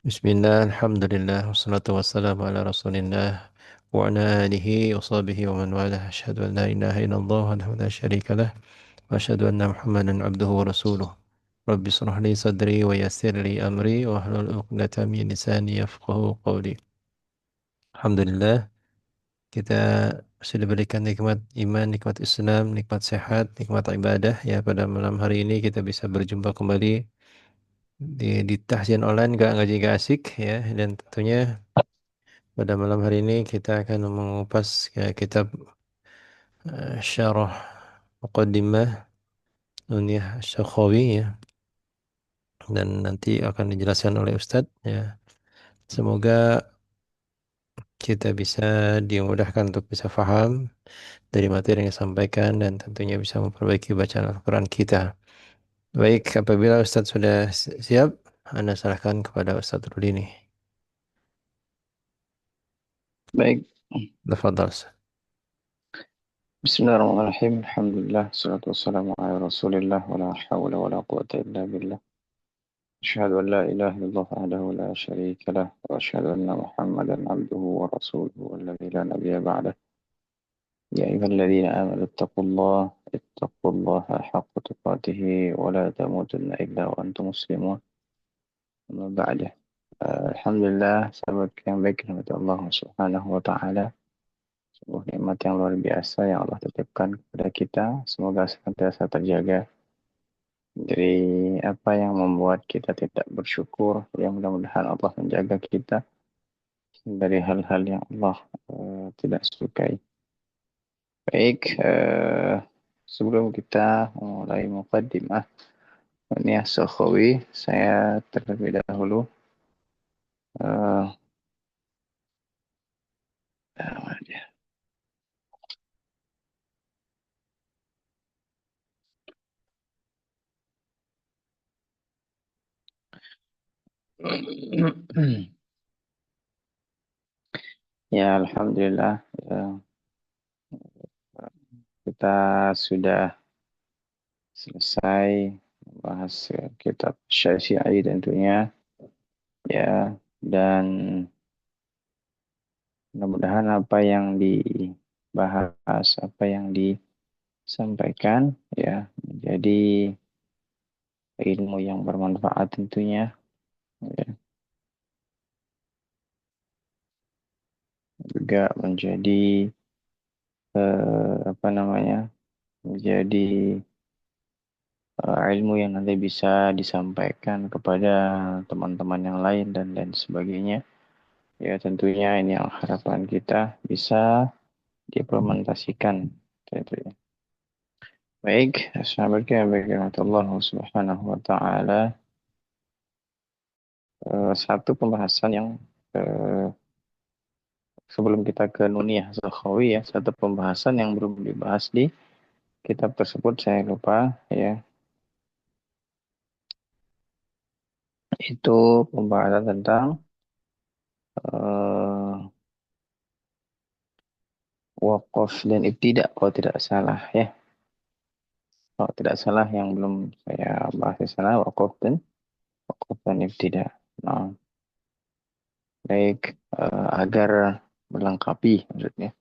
Bismillah, alhamdulillah, wassalatu wassalamu ala rasulillah wa ala alihi wa sahbihi wa man walah. Asyhadu an la ilaha illallah wahdahu la syarika lah wa asyhadu anna Muhammadan abduhu wa rasuluh. Rabbi shrah li sadri wa yassir li amri wa hlul 'uqdatam min lisani yafqahu qawli. Alhamdulillah, kita sudah diberikan nikmat iman, nikmat Islam, nikmat sehat, nikmat ibadah. Ya, pada malam hari ini kita bisa berjumpa kembali di Tahsin Online, gak ngaji gak asik ya, dan tentunya pada malam hari ini kita akan mengupas ya, kitab Syarah Muqaddimah Nuniyah Syakhawi ya, dan nanti akan dijelaskan oleh Ustadz ya. Semoga kita bisa dimudahkan untuk bisa paham dari materi yang disampaikan dan tentunya bisa memperbaiki bacaan Al-Quran kita. Baik, apabila Ustadz sudah siap, Anda serahkan kepada Ustadz Rudi ini. Baik, Tafadhal. Bismillahirrahmanirrahim. Alhamdulillah, salatu wassalamu ala Rasulillah wa la hawla wa la quwata illa billah. Asyhadu an la ilaha illallah wahdahu la syarika lah wa asyhadu anna Muhammadan abduhu wa rasuluhu alladzi la nabiyya ba'dah. Ya ayyuhalladzina amanu ittaqullaha haqqa tuqatih wa la tamutunna illa wa antum muslimun. Amma ba'da. Alhamdulillah, sahabat yang baik rahmat Allah Subhanahu wa taala. Sebuah nikmat yang luar biasa yang Allah titipkan kepada kita. Semoga senantiasa terjaga dari apa yang membuat kita tidak bersyukur. Yang mudah-mudahan Allah menjaga kita dari hal-hal yang Allah tidak sukai. Baik, sebelum kita mulai muqaddimah Nuniyah Sakhawi, saya terlebih dahulu uh, ya Alhamdulillah kita sudah selesai membahas kitab Syafi'i tentunya ya, dan mudah-mudahan apa yang dibahas, apa yang disampaikan ya menjadi ilmu yang bermanfaat tentunya ya, juga menjadi apa namanya, menjadi ilmu yang nanti bisa disampaikan kepada teman-teman yang lain dan lain sebagainya. Ya tentunya ini yang harapan kita bisa diimplementasikan tentunya. Baik, Assalamualaikum warahmatullahi subhanahu wa ta'ala. Satu pembahasan yang eh, sebelum kita ke Nuniyah Sakhawi ya, satu pembahasan yang belum dibahas di kitab tersebut saya lupa ya, itu pembahasan tentang uh, wakaf dan ibtidak kalau tidak salah ya. Kalau tidak salah yang belum saya bahas di sana wakaf dan ibtidak. Nah, baik, agar melengkapi maksudnya.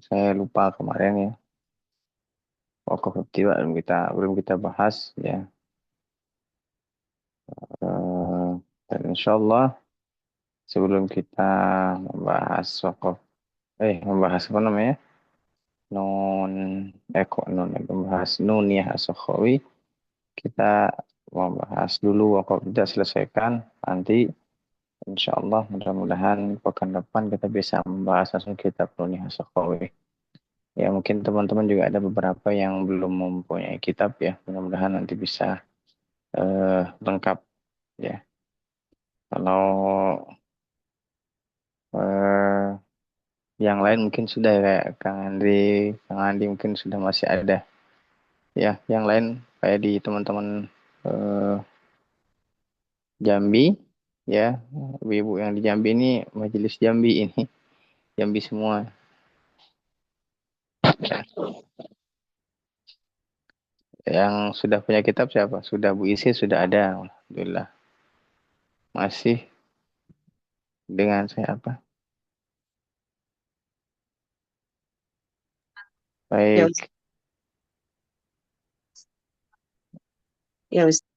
Saya lupa kemarin ya. Wakaf ibtidak belum kita bahas ya. Dan insya Allah sebelum kita membahas wakaf, membahas apa namanya? Non, kok non, membahas Nuniyah As-Sakhawi, kita membahas dulu wakaf tidak selesaikan. Nanti insya Allah mudah-mudahan pekan depan kita bisa membahas langsung kitab Nuniyah As-Sakhawi. Ya mungkin teman-teman juga ada beberapa yang belum mempunyai kitab ya. Mudah-mudahan nanti bisa lengkap ya. Kalau eh, yang lain mungkin sudah ya, kayak Kang Andi mungkin sudah masih ada. Ya, yang lain kayak di teman-teman eh, Jambi, ya, ibu-ibu yang di Jambi ini, majelis Jambi ini, Jambi semua. Yang sudah punya kitab siapa? Sudah Bu Isi sudah ada, alhamdulillah. Masih. dengan saya apa? Ya, Ustaz. Baik, Ya, Ustaz.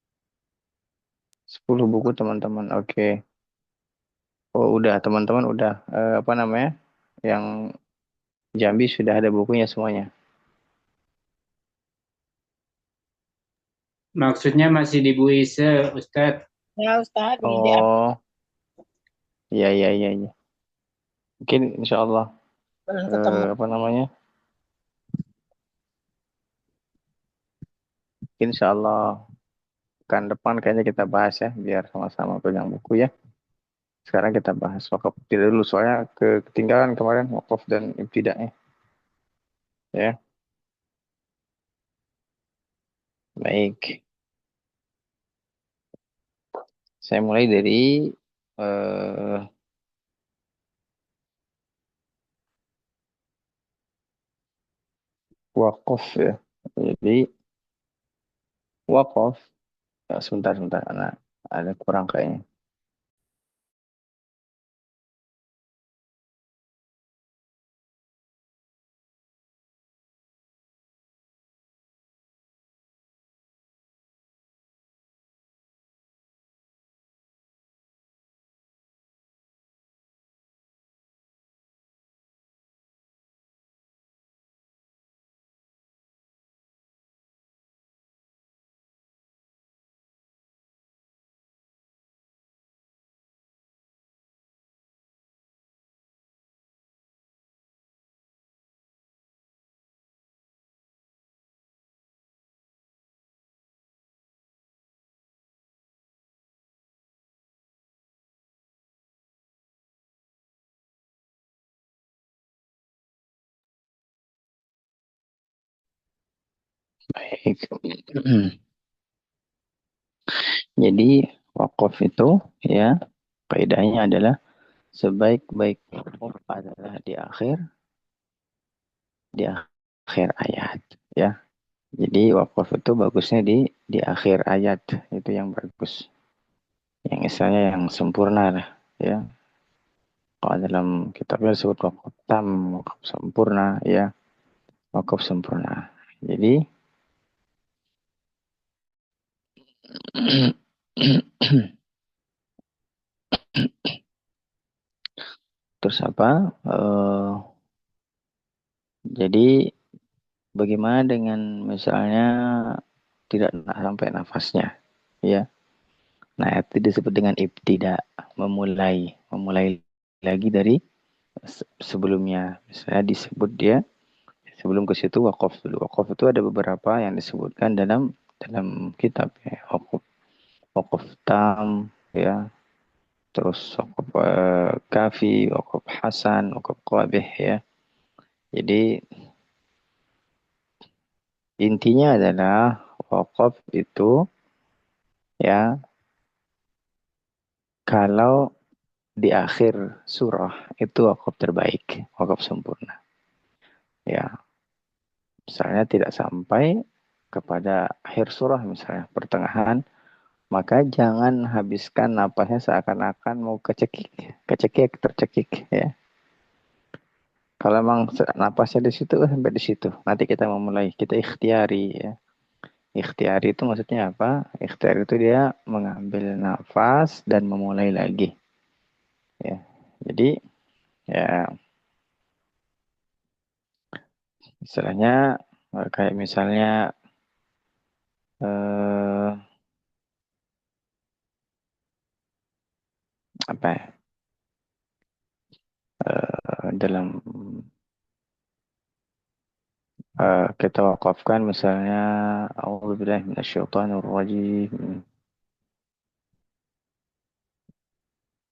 10 buku teman-teman. Oke. Oh, udah teman-teman udah apa namanya? Yang Jambi sudah ada bukunya semuanya. Maksudnya masih di Bu Ise, Ustadz. Ya, Ustaz, belum diupload Oh, iya iya iya iya. Mungkin insya Allah belum ketemu. apa namanya? Mungkin insya Allah pekan depan kayaknya kita bahas ya, biar sama-sama pegang buku ya. Sekarang kita bahas wakaf tidak dulu soalnya ketinggalan kemarin wakaf dan ibtida'nya ya. Baik, saya mulai dari eh, wakaf ya. Jadi wakaf, sebentar sebentar, anak ada kurang kayaknya. Baik. Jadi wakaf itu ya kaidahnya adalah sebaik-baik wakaf adalah di akhir ayat ya. Jadi wakaf itu bagusnya di akhir ayat itu yang bagus. Yang istilahnya yang sempurna lah ya. Kalau dalam kitabnya disebut wakaf tam, wakaf sempurna ya, wakaf sempurna. Jadi terus apa? Jadi bagaimana dengan misalnya tidak sampai nafasnya ya. Nah, itu disebut dengan ibtida, memulai lagi dari sebelumnya. Misalnya disebut dia sebelum ke situ wakaf dulu. Wakaf itu ada beberapa yang disebutkan dalam dalam kitab ya. Wakaf, wakaf tam ya, terus wakaf kafi, wakaf hasan, wakaf qabih ya. Jadi intinya adalah wakaf itu ya kalau di akhir surah itu wakaf terbaik, wakaf sempurna. Ya, misalnya tidak sampai kepada akhir surah misalnya pertengahan, maka jangan habiskan napasnya seakan-akan mau kecekik, kecekik, tercekik ya. Kalau memang napasnya di situ sampai di situ, nanti kita memulai, kita ikhtiari ya. Ikhtiari itu maksudnya apa? Ikhtiari itu dia mengambil nafas dan memulai lagi ya. Jadi ya istilahnya kayak misalnya eh, apa ya? Dalam kita wakafkan misalnya A'udzubillahi minasyaitonirrajim.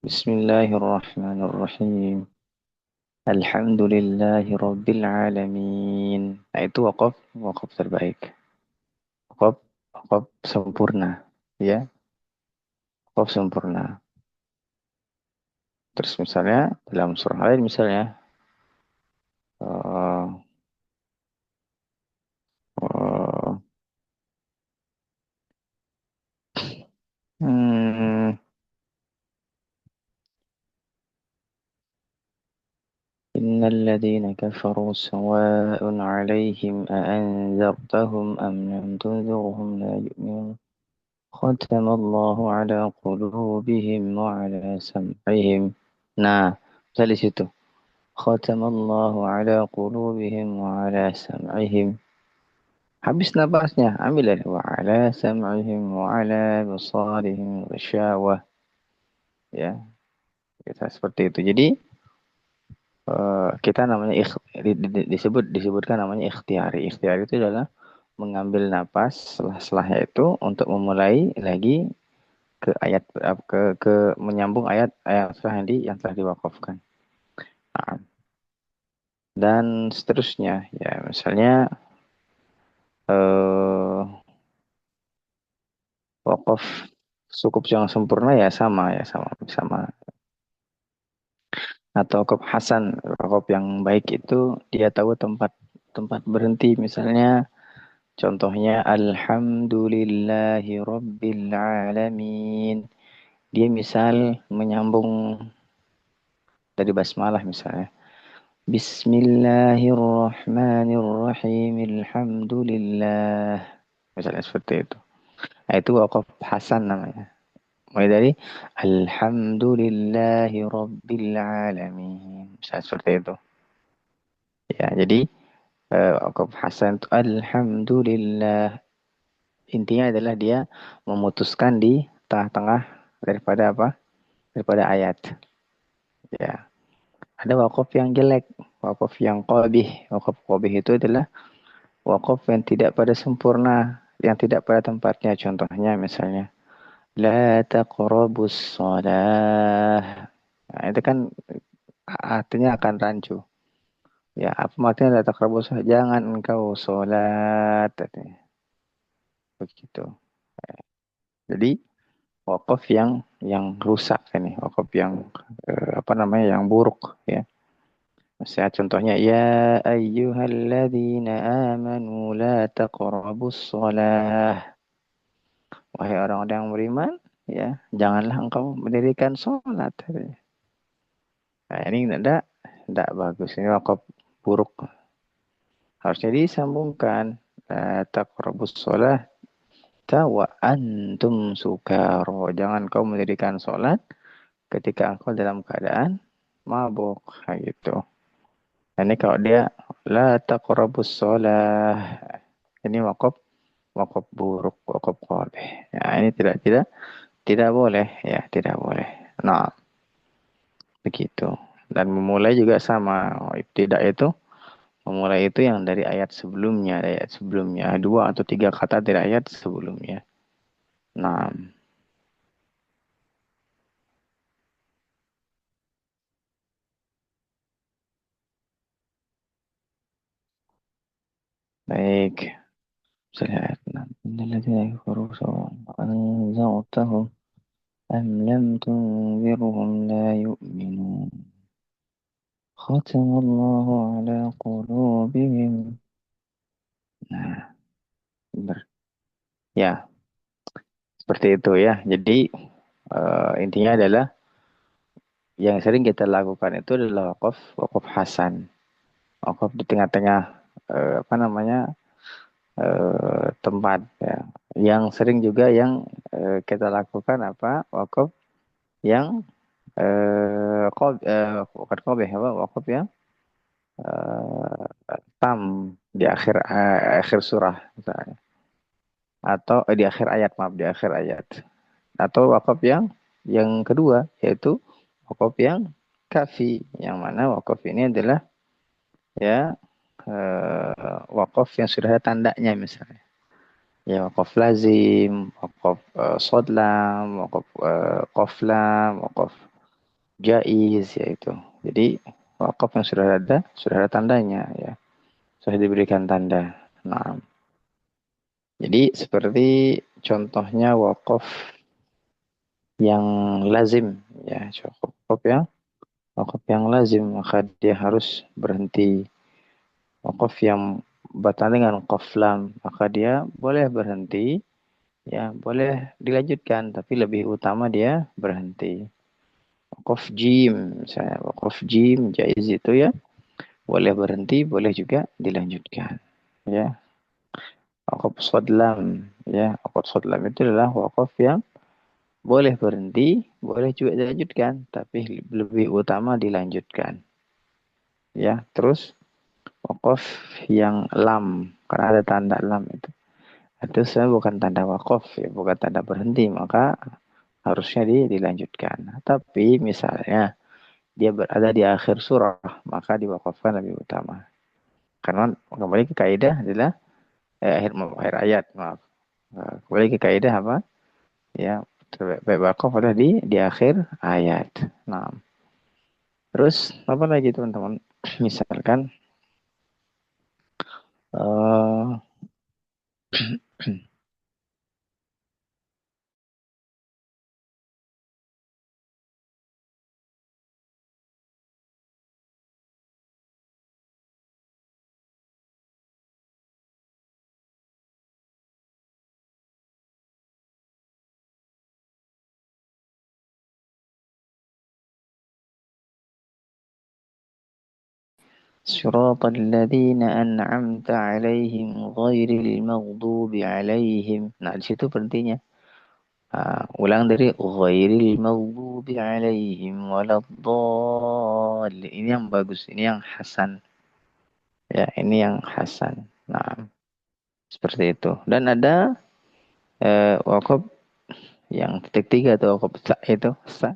Bismillahirrahmanirrahim. Alhamdulillahi rabbil alamin. Nah, itu wakaf wakaf terbaik. Wakaf wakaf sempurna ya, wakaf sempurna. Terus misalnya dalam surah lain misalnya uh, uh, hmm, إن الذين كفروا سواء عليهم أأنذرتهم أم لم تنذرهم لا يؤمنون ختم الله على قلوبهم وعلى سمعهم. Nah, dari situ. ختم الله على قلوبهم وعلى سمعهم. Habis napasnya, ambil dari wa'ala sam'ihim wa'ala basarihim ghisyawah. Ya, kita seperti itu. Jadi kita namanya disebutkan namanya ikhtiari. Ikhtiari itu adalah mengambil napas setelah itu untuk memulai lagi ke ayat ke menyambung ayat yang telah diwakafkan. Nah, dan seterusnya ya misalnya wakaf cukup yang sempurna ya sama atau wakaf hasan, wakaf yang baik itu dia tahu tempat berhenti, misalnya contohnya alhamdulillahi rabbil alamin, dia misal menyambung dari basmalah misalnya bismillahirrahmanirrahim alhamdulillah, misalnya seperti itu. Nah, itu wakaf hasan namanya. Mulai dari alhamdulillahi rabbil alamin. Misalnya seperti itu. Ya, jadi wakaf hasan itu alhamdulillah. Intinya adalah dia memutuskan di tengah-tengah daripada apa? Daripada ayat. Ya. Ada wakaf yang jelek, wakaf yang qabih. Wakaf qabih itu adalah wakaf yang tidak pada sempurna, yang tidak pada tempatnya. Contohnya misalnya la taqrabus shalah. Nah, itu kan artinya akan rancu. Ya, apa maksudnya la taqrabus shalah? Jangan engkau sholat. Begitu. Jadi wakaf yang rusak ini, wakaf yang yang buruk ya. Misalnya contohnya ya ayyuhalladzina amanu la taqrabus shalah. Wahai orang-orang yang beriman, ya, janganlah engkau mendirikan sholat. Nah, ini tidak bagus. Ini wakaf buruk. Harusnya disambungkan. La taqrabus sholat wa antum sukaro. Jangan kau mendirikan sholat ketika engkau dalam keadaan mabuk. Nah, gitu. Nah, ini kalau dia la taqrabus sholat. Ini wakaf buruk, wakaf qabih. Ya, ini tidak boleh ya, tidak boleh. Nah, begitu. Dan memulai juga sama. Tidak itu memulai itu yang dari ayat sebelumnya, dua atau tiga kata dari ayat sebelumnya. Nah, baik. Misalnya ayat 6. Innalladzina kafaru sawa'un anzartahum am lam tunzirhum la yu'minun. Khatamallahu ala qulubihim. Nah, ya, seperti itu ya. Jadi intinya adalah yang sering kita lakukan itu adalah wakaf hasan. Wakaf di tengah-tengah tempat ya. Yang sering juga yang kita lakukan wakaf yang bukan qabih wakaf yang tam di akhir surah misalnya. Atau di akhir ayat, atau wakaf yang kedua yaitu wakaf yang kafi, yang mana wakaf ini adalah ya wakaf yang sudah ada tandanya, misalnya ya wakaf lazim, wakaf sodlam, wakaf qaflam, wakaf jaiz, yaitu jadi wakaf yang sudah ada tandanya ya, sudah diberikan tanda. Nah, jadi seperti contohnya wakaf yang lazim ya, wakaf yang lazim, maka dia harus berhenti. Wakaf yang bertanda dengan qaflam, maka dia boleh berhenti ya, boleh dilanjutkan, tapi lebih utama dia berhenti. Wakaf jim misalnya, wakaf jim jaiz itu ya, Boleh berhenti, boleh juga dilanjutkan. Ya, waqaf sodlam. Ya, waqaf sodlam itu adalah waqaf yang boleh berhenti, boleh juga dilanjutkan, tapi lebih utama dilanjutkan. Ya, terus waqaf yang lam, karena ada tanda lam itu. Itu sebenarnya bukan tanda waqaf, ya, bukan tanda berhenti, maka harusnya dilanjutkan. Tapi misalnya dia berada di akhir surah, maka diwakafkan lebih utama. Karena kembali ke kaidah adalah akhir ayat, maaf. Kembali ke kaidah apa? Ya, terbaik wakaf adalah di akhir ayat. Nah, terus apa lagi teman-teman? Misalkan uh, Siratal ladzina an'amta 'alaihim ghairil maghdubi 'alaihim. Nah, di situ berhentinya. Ulang dari ghairil maghdubi 'alaihim waladdallin. Ini yang bagus, ini yang hasan. Ya, ini yang hasan. Nah, seperti itu. Dan ada wakaf yang titik tiga atau wakaf sa itu sa.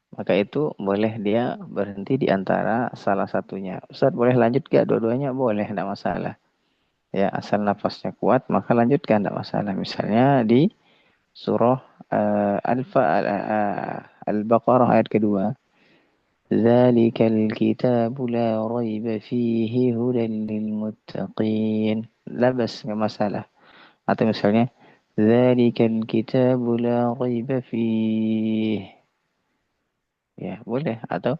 Maka itu boleh dia berhenti di antara salah satunya. Ustaz boleh lanjut gak? Dua-duanya boleh, tidak masalah. Ya, asal nafasnya kuat, maka lanjutkan, tidak masalah. Misalnya di surah Al-Baqarah ayat kedua. Zalikal kitabu la raiba fihi hudan lil muttaqin. Labas, nggak masalah. Atau misalnya Zalikal kitabu la raiba fihi. Ya, boleh. Atau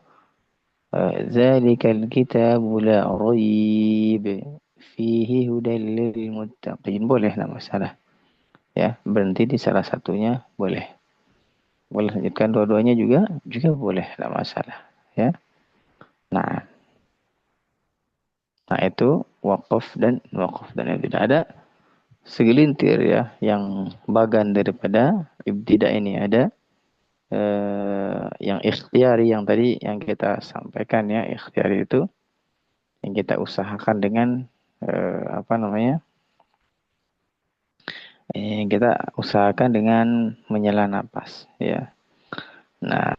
Zalikal kitabu la raib fihi hudan lil muttaqin. Boleh, nggak masalah. Ya, berhenti di salah satunya boleh. Boleh lanjutkan dua-duanya juga boleh, nggak masalah. Ya. Nah, itu wakaf dan yang tidak ada segelintir ya yang bagan daripada ibtida ini ada yang ikhtiari yang tadi yang kita sampaikan ya, ikhtiari itu yang kita usahakan dengan apa namanya? Yang kita usahakan dengan menyela napas ya. Nah,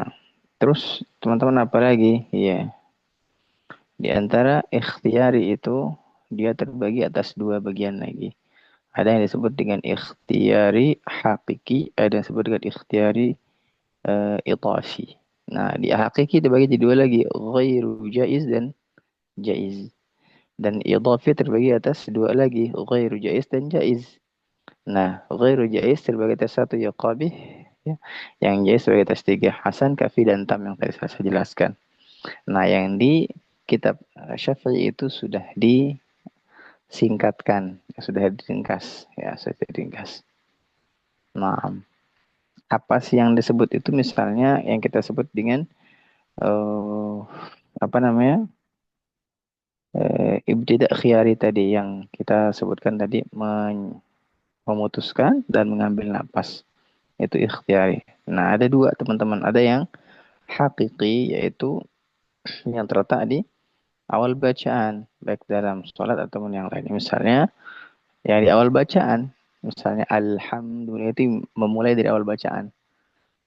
terus teman-teman apa lagi? Ya. Di antara ikhtiari itu dia terbagi atas dua bagian lagi. Ada yang disebut dengan ikhtiari hakiki, ada yang disebut dengan ikhtiari itafi. Nah, di hakiki terbagi jadi dua lagi, ghairu jaiz dan jaiz. Dan idafi terbagi atas dua lagi, ghairu jaiz dan jaiz. Nah, ghairu jaiz terbagi atas satu, ya qabih, ya. Yang jaiz terbagi atas tiga, hasan, kafi, dan tam yang tadi saya jelaskan. Nah, yang di kitab Syafi'i itu sudah disingkatkan, sudah diringkas, ya, sudah diringkas. Nah, apa sih yang disebut itu? Misalnya yang kita sebut dengan apa namanya? Ibtida' khiyari tadi yang kita sebutkan tadi, memutuskan dan mengambil napas. Itu ikhtiyari. Nah, ada dua teman-teman. Ada yang hakiki, yaitu yang terletak di awal bacaan, baik dalam sholat ataupun yang lain. Misalnya, yang di awal bacaan, misalnya Alhamdulillah, itu memulai dari awal bacaan.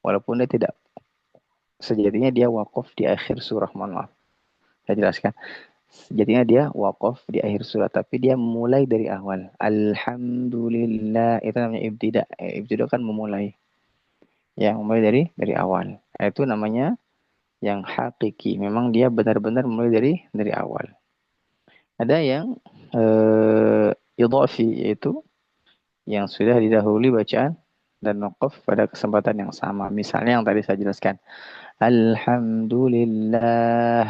Walaupun dia tidak, sejatinya dia wakaf di akhir surah, mohon maaf. Saya jelaskan. Sejatinya dia wakaf di akhir surah, tapi dia mulai dari awal. Alhamdulillah, itu namanya ibtida. Ibtida kan memulai. Ya, mulai dari awal. Itu namanya yang hakiki. Memang dia benar-benar mulai dari awal. Ada yang idhafi, yaitu yang sudah didahului bacaan dan wakaf pada kesempatan yang sama. Misalnya yang tadi saya jelaskan. Alhamdulillah.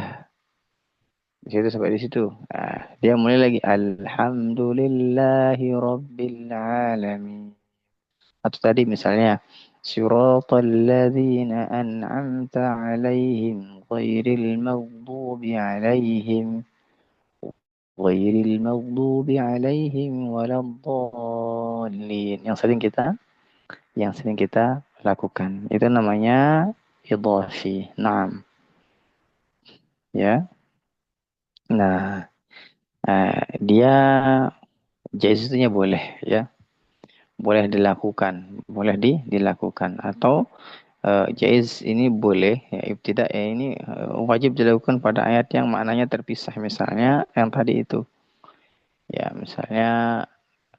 Di situ sampai di situ. Nah, dia mulai lagi. Alhamdulillahi Rabbil Alamin. Atau tadi misalnya. Siratal ladzina an'amta alaihim ghairil maghdubi alaihim. ghairil maghdubi alaihim waladdallin. Yang sering kita lakukan. Itu namanya idhafi. Naam. Ya. Nah, dia jaiznya boleh ya. Boleh dilakukan atau jaiz ini boleh ya, ibtidak ya ini wajib dilakukan pada ayat yang maknanya terpisah, misalnya yang tadi itu ya, misalnya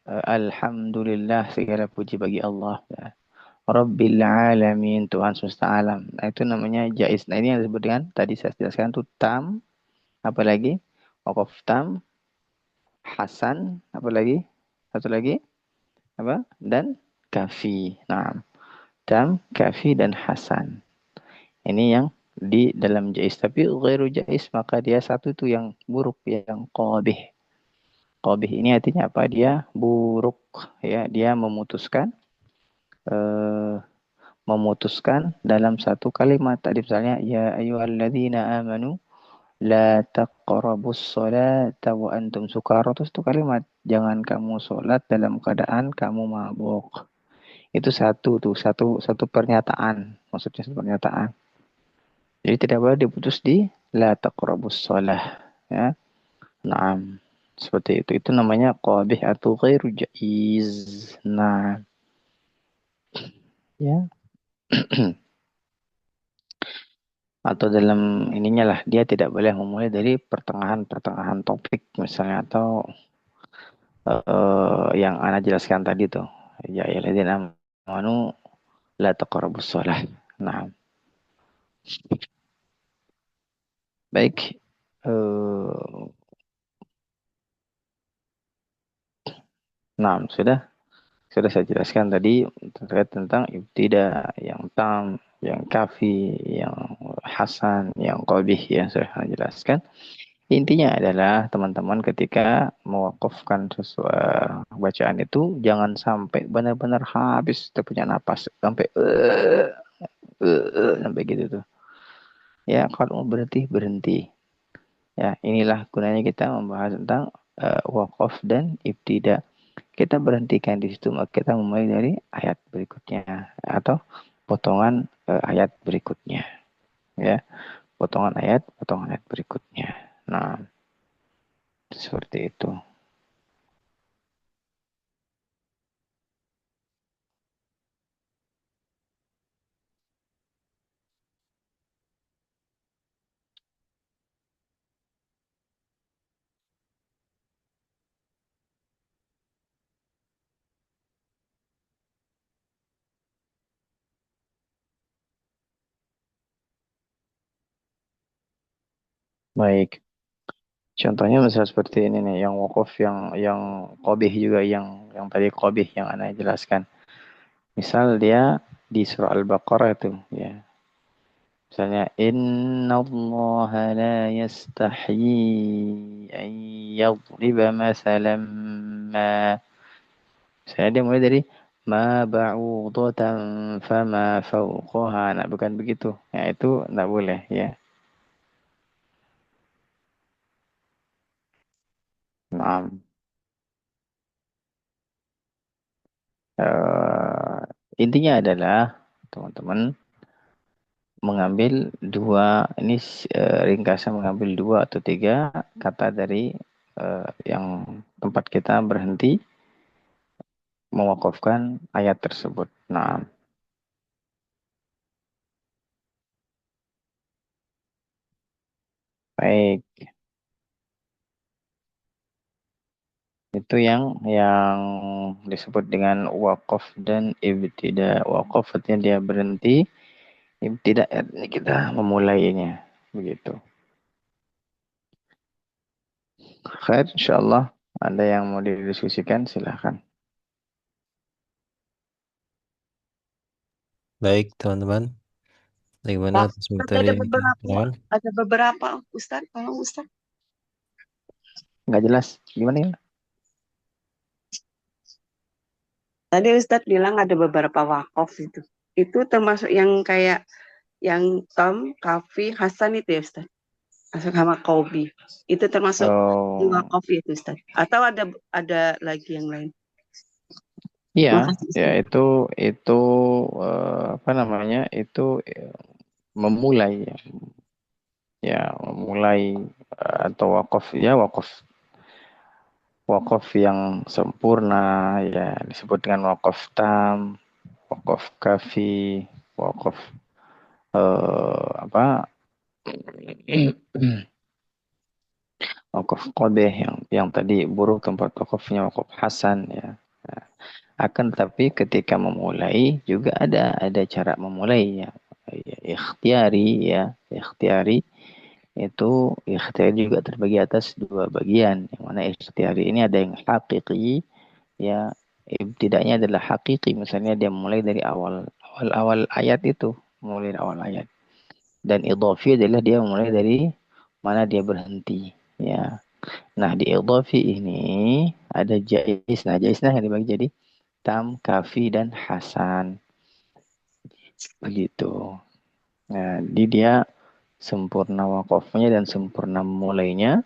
alhamdulillah, segala puji bagi Allah ya. Rabbil alamin, Tuhan semesta alam. Nah, itu namanya jaiz. Nah, ini yang disebut dengan tadi saya jelaskan itu tam, apalagi waqaf tam, hasan, apalagi satu lagi apa? Dan kafi. Nah, tam, kafi dan hasan. Ini yang di dalam jais. Tapi ghairu jais, maka dia satu itu yang buruk, yang qabih. Qabih ini artinya apa? Dia buruk ya, dia eh, memutuskan dalam satu kalimat. Tadi misalnya ya ayyuhalladzina amanu la taqrabus sholata wa antum sukara. Terus itu kalimat jangan kamu sholat dalam keadaan kamu mabuk. Itu satu pernyataan. Maksudnya satu pernyataan. Jadi tidak boleh diputus di la taqrabus shalah ya. Naam. Seperti itu. Itu namanya qabih atau ghairu jaiz. Nah, ya. Atau dalam ininya lah, dia tidak boleh memulai dari pertengahan topik misalnya, atau yang ana jelaskan tadi tuh. Ya ayyuhalladzina amanu la taqrabus shalah. Nah, baik. Nah, sudah saya jelaskan tadi terkait tentang ibtida, yang tam, yang kafi, yang hasan, yang qabih, yang sudah saya jelaskan. Intinya adalah teman-teman ketika mewakafkan sesuatu bacaan itu jangan sampai benar-benar habis terpunya napas sampai sampai gitu tuh. Ya, kalau mau berhenti. Ya, inilah gunanya kita membahas tentang wakaf dan ibtida. Kita berhentikan di situ, maka kita memulai dari ayat berikutnya atau potongan ayat berikutnya, ya, potongan ayat berikutnya. Nah, seperti itu. Baik, contohnya misalnya seperti ini nih, yang wakaf, yang qabih juga, yang tadi qabih yang Anda jelaskan. Misal dia di surah Al-Baqarah itu, ya. Misalnya innallaha la yastahyi an yadriba masalan ma. Misalnya dia mulai dari ma ba'udatan fama fawqaha. Nah, bukan begitu. Ya, itu enggak boleh, ya. Nah, intinya adalah teman-teman mengambil dua, ini ringkasan, mengambil dua atau tiga kata dari yang tempat kita berhenti mewakafkan ayat tersebut. Nah, baik, itu yang disebut dengan wakaf dan ibtida. Wakaf artinya dia berhenti, ibtida artinya kita memulainya, begitu. Khair, insyaallah. Ada yang mau didiskusikan, silahkan. Baik, teman-teman. Bagaimana Pak, atas materi yang diterangkan? ada beberapa Ustaz, tolong Ustaz. Nggak jelas, gimana ya? Tadi Ustaz bilang ada beberapa wakaf itu. Itu termasuk yang kayak yang Tom, Kafi, Hasan itu ya Ustaz? sama Kobi. Itu termasuk Oh, wakaf itu Ustaz. Atau ada lagi yang lain? iya, Makasih ya Ustaz. itu apa namanya? Itu memulai ya, ya memulai atau wakaf ya wakaf wakaf yang sempurna ya disebut dengan wakaf tam, wakaf kafi, wakaf apa wakaf qadeh yang tadi buruk tempat wakafnya wakaf hasan ya. Nah, akan tetapi ketika memulai juga ada cara memulai ya. Ya, ikhtiari ya, ikhtiari itu ikhtiari juga terbagi atas dua bagian. Yang mana ikhtiari ini ada yang hakiki ya, ibtidanya adalah hakiki. Misalnya dia mulai dari awal ayat itu, mulai dari awal ayat. Dan idhafi adalah dia mulai dari mana dia berhenti ya. Nah, di idhafi ini ada jaiz. Nah, jaiznya yang dibagi jadi tam, kafi, dan hasan. Begitu. Nah, di dia sempurna wakafnya dan sempurna memulainya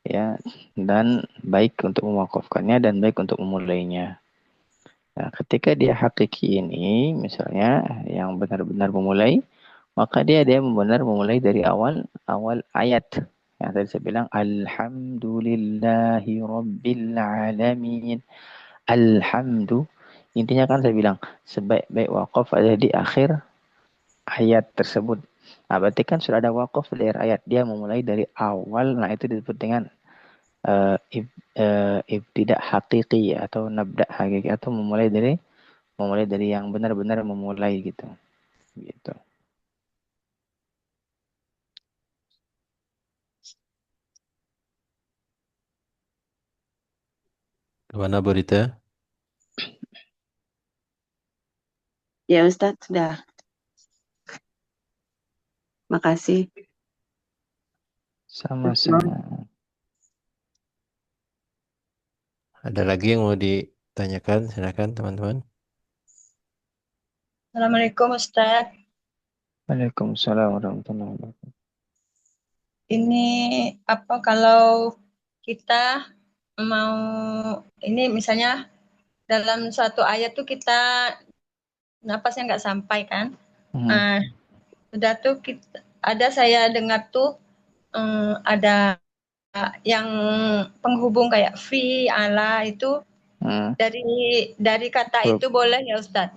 ya, dan baik untuk mewakafkannya dan baik untuk memulainya. Nah, ketika dia hakiki ini misalnya yang benar-benar memulai, maka dia benar memulai dari awal ayat. Yang tadi saya bilang alhamdulillahi rabbil alamin. Alhamdu, intinya kan saya bilang sebaik-baik wakaf ada di akhir ayat tersebut. Nah, berarti kan sudah ada wakaf dari ayat. Dia memulai dari awal. Nah, itu disebut dengan ibtidak hakiki atau nabda hakiki atau memulai dari yang benar-benar memulai gitu. Gitu. Kemana Bu Rita? Ya Ustaz, sudah. Makasih. Sama-sama. Ada lagi yang mau ditanyakan? Silakan teman-teman. Assalamualaikum Ustaz. Waalaikumsalam warahmatullahi wabarakatuh. Ini apa kalau kita mau ini misalnya dalam suatu ayat tuh kita napasnya nggak sampai kan? Nah, sudah tuh ada saya dengar tuh ada yang penghubung kayak fi, ala itu dari kata Huruf, itu boleh ya Ustaz?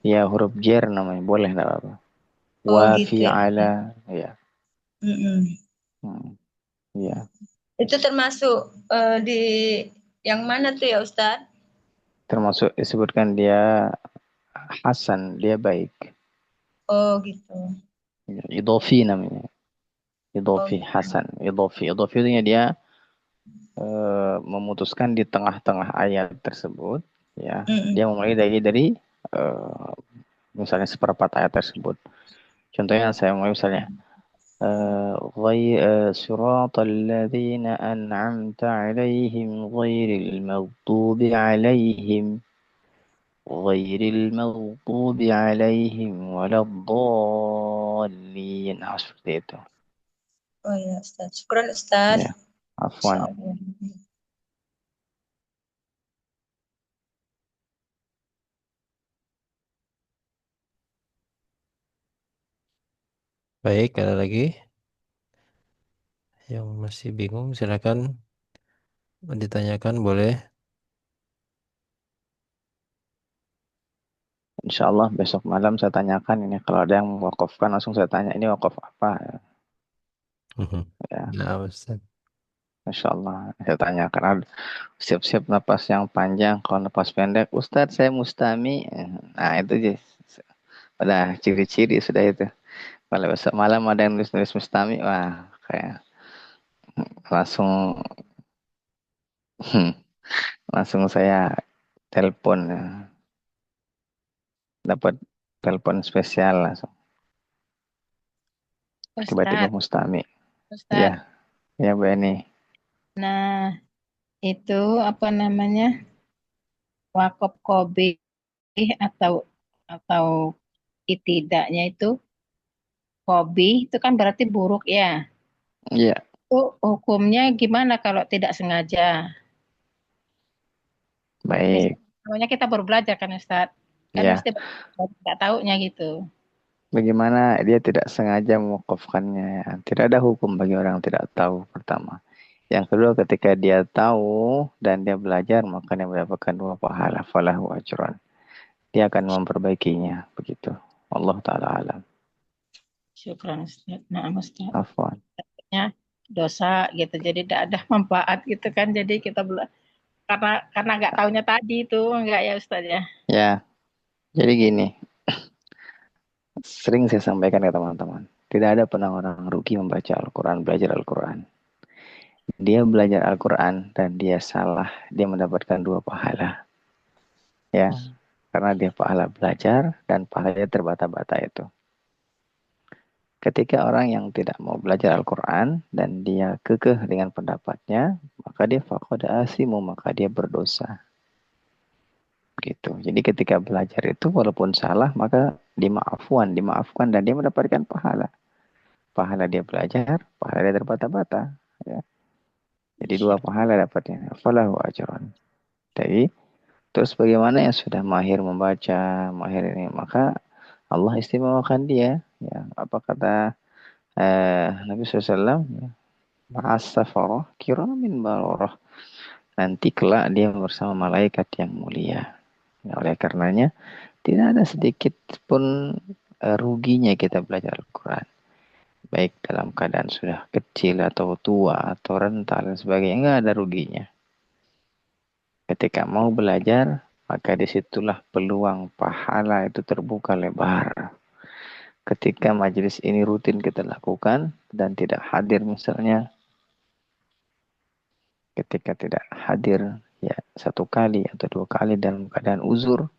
ya huruf jer namanya, boleh enggak apa-apa. Oh Wa gitu fi ya. ala ya. Mm-mm. Ya. Itu termasuk di yang mana tuh ya Ustaz? Termasuk disebutkan dia hasan, dia baik. Oh gitu. Idhofi namanya. Oh Idhofi gitu. hasan. Idhofi itu dia memutuskan di tengah-tengah ayat tersebut ya. Mm-mm. Dia memulai dari misalnya seperempat ayat tersebut. Contohnya saya mulai misalnya صراط الذين أنعمت عليهم غير المغضوب عليهم ولا الضالين. Nah, seperti itu. Oh ya Ustaz. Syukran Ustaz. Ya, afwan. Insyaallah. Baik, ada lagi yang masih bingung? Silakan ditanyakan, boleh. Insya Allah besok malam saya tanyakan ini. Kalau ada yang wakafkan langsung saya tanya ini wakaf apa ya. Nah, Ustaz. Insya Allah saya tanyakan. Siap-siap napas yang panjang. Kalau napas pendek, Ustadz saya mustami. Nah itu udah ciri-ciri sudah itu. Kalau besok malam ada yang nulis-nulis mustami, wah kayak langsung langsung saya telepon ya. Dapat telepon spesial langsung tiba-tiba Ustadz, mustami. Ya, Ustadz. ya Bu Eni. Nah, itu apa namanya? Wakop kobe atau atau itidaknya itu kobi itu kan berarti buruk ya. Iya, Hukumnya gimana kalau tidak sengaja? baik. Misalnya kita baru belajar kan Ustadz, kan Ya, mesti nggak taunya gitu. bagaimana dia tidak sengaja mewakafkannya. Ya. Tidak ada hukum bagi orang yang tidak tahu pertama. Yang kedua, ketika dia tahu dan dia belajar, maka dia mendapatkan 2 pahala. Falahu ajran. Dia akan memperbaikinya. Begitu. Allah Ta'ala alam. Syukran Ustadz. Nah, Ustadz. Afwan. Ya, dosa gitu. Jadi tidak ada manfaat gitu kan. Jadi kita karena nggak taunya tadi itu enggak ya Ustadz ya. Ya, jadi gini. Sering saya sampaikan ke teman-teman. Tidak ada pernah orang rugi membaca Al-Quran, belajar Al-Quran. Dia belajar Al-Quran dan dia salah, dia mendapatkan 2 pahala. Ya, karena dia pahala belajar dan pahalanya terbata-bata itu. Ketika orang yang tidak mau belajar Al-Quran dan dia kekeh dengan pendapatnya, maka dia faqad asimu, maka dia berdosa. Gitu. Jadi ketika belajar itu walaupun salah, maka dimaafkan dan dia mendapatkan pahala. Pahala dia belajar, pahala dia terbata-bata. Ya. Jadi 2 pahala dapatnya. Falahu ajran. Jadi terus bagaimana yang sudah mahir membaca, mahir ini, maka Allah istimewakan dia. Ya, apa kata Nabi SAW? Ya, ma'as-safarah kiramin bararah. Nanti kelak dia bersama malaikat yang mulia. Ya, oleh karenanya tidak ada sedikit pun ruginya kita belajar Al-Quran. Baik dalam keadaan sudah kecil atau tua atau renta dan sebagainya, nggak ada ruginya. Ketika mau belajar, maka disitulah peluang pahala itu terbuka lebar. Ketika majelis ini rutin kita lakukan dan tidak hadir misalnya, ketika tidak hadir ya 1 kali atau 2 kali dalam keadaan uzur,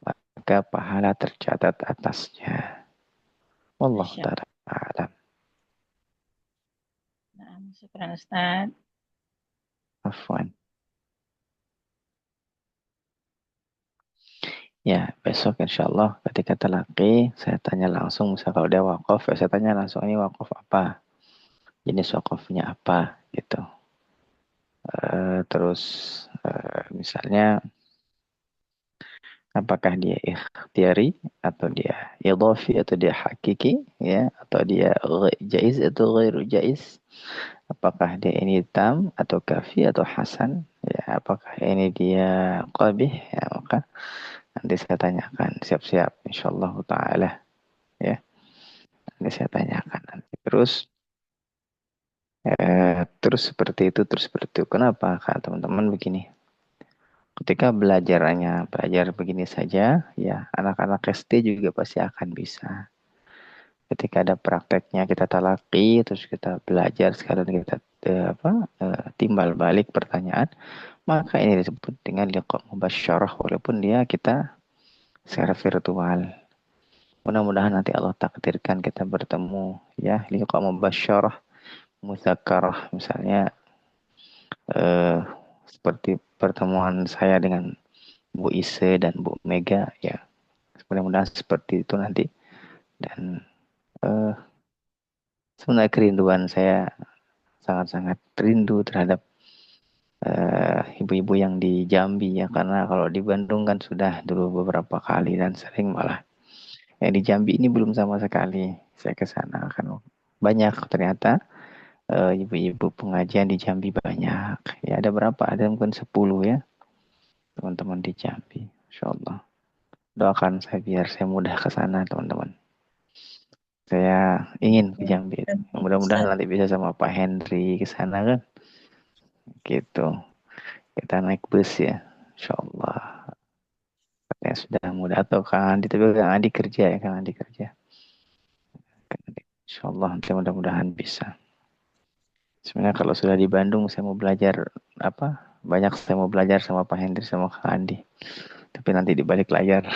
maka pahala tercatat atasnya. Wallahu Masya ta'ala a'lam. Allah. Syukran Ustadz. Afwan. Ya, besok insya Allah ketika telaki, saya tanya langsung, misal kalau dia wakaf, saya tanya langsung, ini wakaf apa? Jenis wakafnya apa? Gitu. Terus misalnya, apakah dia ikhtiari, atau dia idhafi, atau dia hakiki, ya, atau dia jaiz atau ghairu jaiz? Apakah dia ini tam, atau kafi, atau hasan? Ya, apakah ini dia qabih? Ya, maka nanti saya tanyakan, siap-siap insyaallah ta'ala. Ya, nanti saya tanyakan nanti. Terus seperti itu, terus seperti itu. Kenapa? Kak teman-teman begini. Ketika belajar begini saja, ya anak-anak SD juga pasti akan bisa. Ketika ada prakteknya kita talaki, terus kita belajar sekalian kita timbal balik pertanyaan, maka ini disebut dengan liqa mubasyarah walaupun kita secara virtual. Mudah-mudahan nanti Allah takdirkan kita bertemu ya liqa mubasyarah muzakarah misalnya seperti pertemuan saya dengan Bu Ise dan Bu Mega ya mudah-mudahan seperti itu nanti dan sebenarnya kerinduan saya sangat-sangat rindu terhadap ibu-ibu yang di Jambi ya karena kalau di Bandung kan sudah dulu beberapa kali dan sering malah yang di Jambi ini belum sama sekali saya ke sana kan banyak ternyata ibu-ibu pengajian di Jambi banyak ya ada berapa ada mungkin 10 ya teman-teman di Jambi insyaallah doakan saya biar saya mudah ke sana teman-teman saya ingin ke Jambi mudah-mudahan nanti bisa sama Pak Henry ke sana kan gitu kita naik bus ya insyaallah katanya sudah mudah atau Kang Andi tapi Kang Andi kerja ya Kang Andi kerja insyaallah nanti mudah-mudahan bisa sebenarnya kalau sudah di Bandung saya mau belajar banyak saya mau belajar sama Pak Hendri sama Kang Andi tapi nanti di balik layar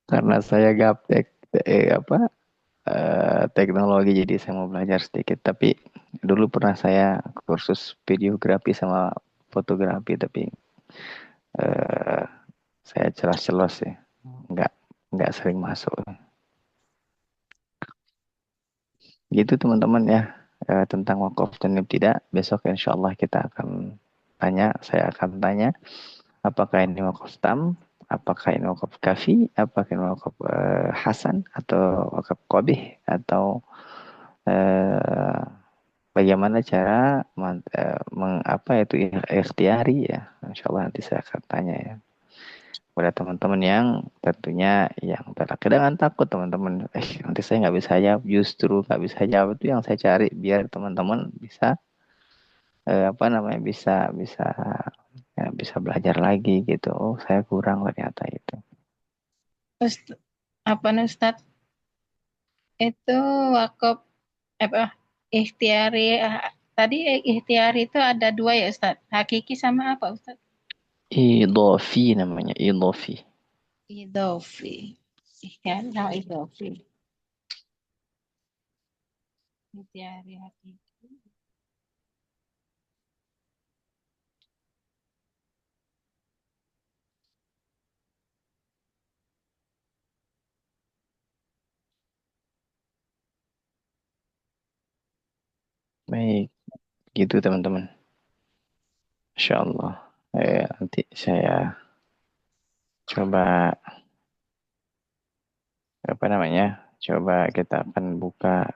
karena saya gaptek teknologi jadi saya mau belajar sedikit tapi dulu pernah saya kursus videografi sama fotografi tapi eh, saya celas-celos ya nggak sering masuk Gitu teman-teman ya, tentang wakaf dan ibtidah. Besok insya Allah kita akan saya akan tanya apakah ini wakaf tam, apakah ini wakaf kafi, apakah ini wakaf hasan, atau wakaf qabih, atau eh, bagaimana cara apa itu ikhtiari ya. Insya Allah nanti saya akan tanya ya. Kepada teman-teman yang tentunya yang terkadang takut teman-teman, nanti saya nggak bisa jawab, justru nggak bisa jawab itu yang saya cari biar teman-teman bisa apa namanya bisa ya, bisa belajar lagi gitu. Oh, saya kurang ternyata itu. Apa nih Ustadz? Itu wakaf apa ikhtiari tadi ikhtiari itu ada dua ya Ustadz. Hakiki sama apa Ustadz? Idofi namanya, idofi. Idofi. Ikhtiari sama idofi. Ikhtiari hakiki. Baik, gitu teman-teman. Insya Allah. Nanti saya coba apa namanya? Coba kita akan buka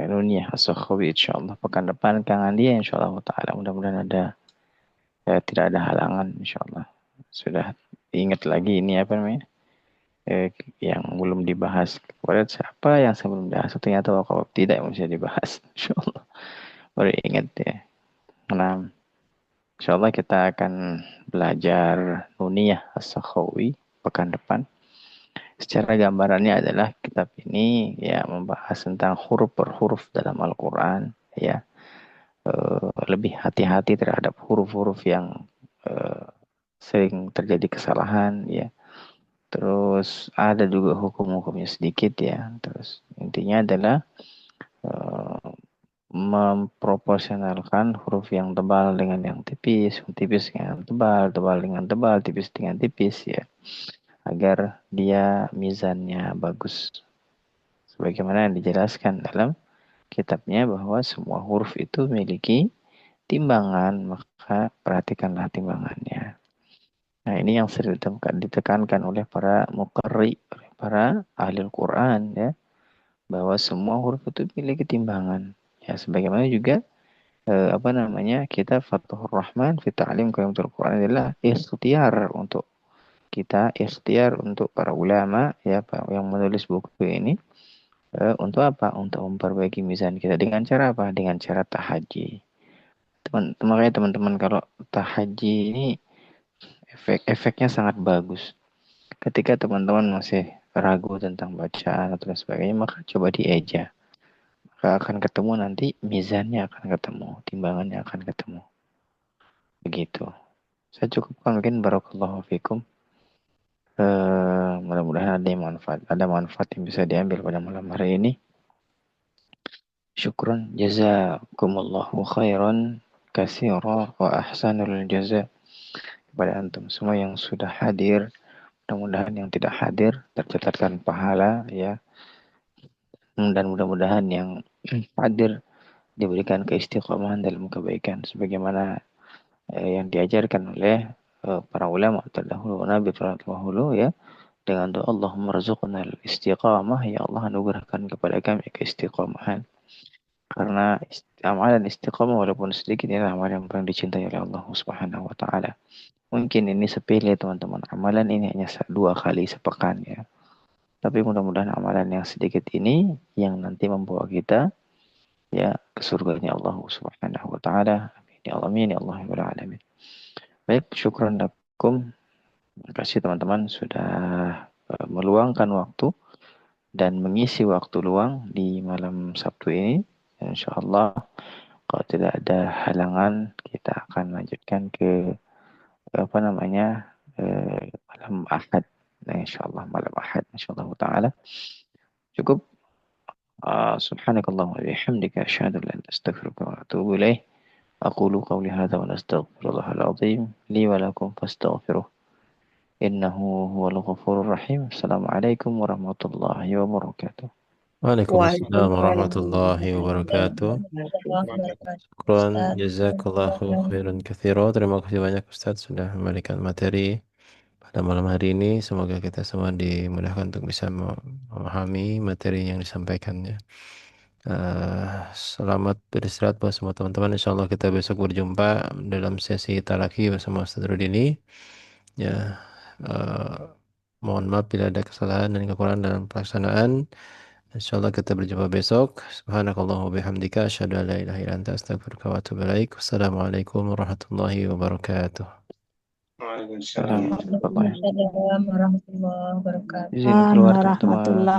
Nuniyah As-Sakhawi insya Allah pekan depan Kang Andi ya insya Allah taala. Mudah-mudahan tidak ada halangan insya Allah. Sudah ingat lagi ini apa namanya? Yang belum dibahas. Kepada siapa yang sebelum dibahas? Ternyata kalau tidak bisa dibahas. Insya Allah. Baru ingat ya. Nah, insya Allah kita akan belajar Nuniyah As-Sakhawi pekan depan. Secara gambarannya adalah kitab ini ya membahas tentang huruf per huruf dalam Al-Quran ya. Lebih hati-hati terhadap huruf-huruf yang sering terjadi kesalahan ya. Terus ada juga hukum-hukumnya sedikit ya. Terus intinya adalah memproporsionalkan huruf yang tebal dengan yang tipis, tipis dengan tebal, tebal dengan tebal, tipis dengan tipis ya, agar dia mizannya bagus. Sebagaimana yang dijelaskan dalam kitabnya bahwa semua huruf itu memiliki timbangan, maka perhatikanlah timbangannya. Nah ini yang sering ditekankan oleh para muqarri, oleh para ahli Al-Quran ya, bahwa semua huruf itu memiliki timbangan. Ya sebagaimana juga apa namanya kita Fathur Rahman fi ta'lim Qiyamatul Quran adalah ikhtiar untuk kita, ikhtiar untuk para ulama ya Pak yang menulis buku ini untuk apa? Untuk memperbaiki mizan kita dengan cara apa? Dengan cara tahaji. Makanya teman-teman kalau tahaji ini efeknya sangat bagus. Ketika teman-teman masih ragu tentang bacaan atau sebagainya, maka coba dieja. Maka akan ketemu nanti mizannya akan ketemu, timbangannya akan ketemu. Begitu. Saya cukupkan mungkin barakallahu fikum. Mudah-mudahan ada manfaat yang bisa diambil pada malam hari ini. Syukran jazakumullahu khairan katsira wa ahsanul jaza kepada antum semua yang sudah hadir. Mudah-mudahan yang tidak hadir tercatatkan pahala ya. Dan mudah-mudahan yang hadir diberikan keistiqomahan dalam kebaikan sebagaimana yang diajarkan oleh para ulama terdahulu, nabi terdahulu ya, dengan doa Allahumma rzuqna istiqamah, ya Allah anugerahkan kepada kami keistiqomahan, karena amalan istiqamah walaupun sedikit ini amalan yang paling dicintai oleh Allah Subhanahu wa taala. Mungkin ini sepele teman-teman, amalan ini hanya 2 kali sepekan ya, tapi mudah-mudahan amalan yang sedikit ini yang nanti membawa kita ya ke surganya Allah Subhanahu wa taala. Amin ya Allah ya rabbal alamin. Baik, syukran lakum. Terima kasih teman-teman sudah meluangkan waktu dan mengisi waktu luang di malam Sabtu ini. Insya Allah kalau tidak ada halangan kita akan lanjutkan ke apa namanya malam Ahad. Nah, insya Allah malam Ahad insya Allah taala. Cukup. Subhanakallah wa bihamdika asyhadu an la ilaha illa anta astaghfiruka wa atubu ilaih. أقول قولي هذا ونستغفر الله العظيم لي ولكم فاستغفروه إنه هو الغفور الرحيم. السلام عليكم ورحمة الله وبركاته. Waalaikumsalam warahmatullahi wabarakatuh. Syukran, jazakallahu khairan katsira. Terima kasih banyak Ustaz sudah memberikan materi pada malam hari ini. Semoga kita semua dimudahkan untuk bisa memahami materi yang disampaikannya. Selamat beristirahat buat semua teman-teman. Insyaallah kita besok berjumpa dalam sesi talaki bersama Ustaz Rudini. Ya, mohon maaf bila ada kesalahan dan kekurangan dalam pelaksanaan. Insyaallah kita berjumpa besok. Subhanakallah wa bihamdika asyhadu an la ilaha illa anta astaghfiruka wa atubu ilaik. Wassalamualaikum warahmatullahi wabarakatuh. Waalaikumsalam warahmatullahi Waalaikumsalam warahmatullahi wabarakatuh. Izin keluar teman-teman. warahmatullahi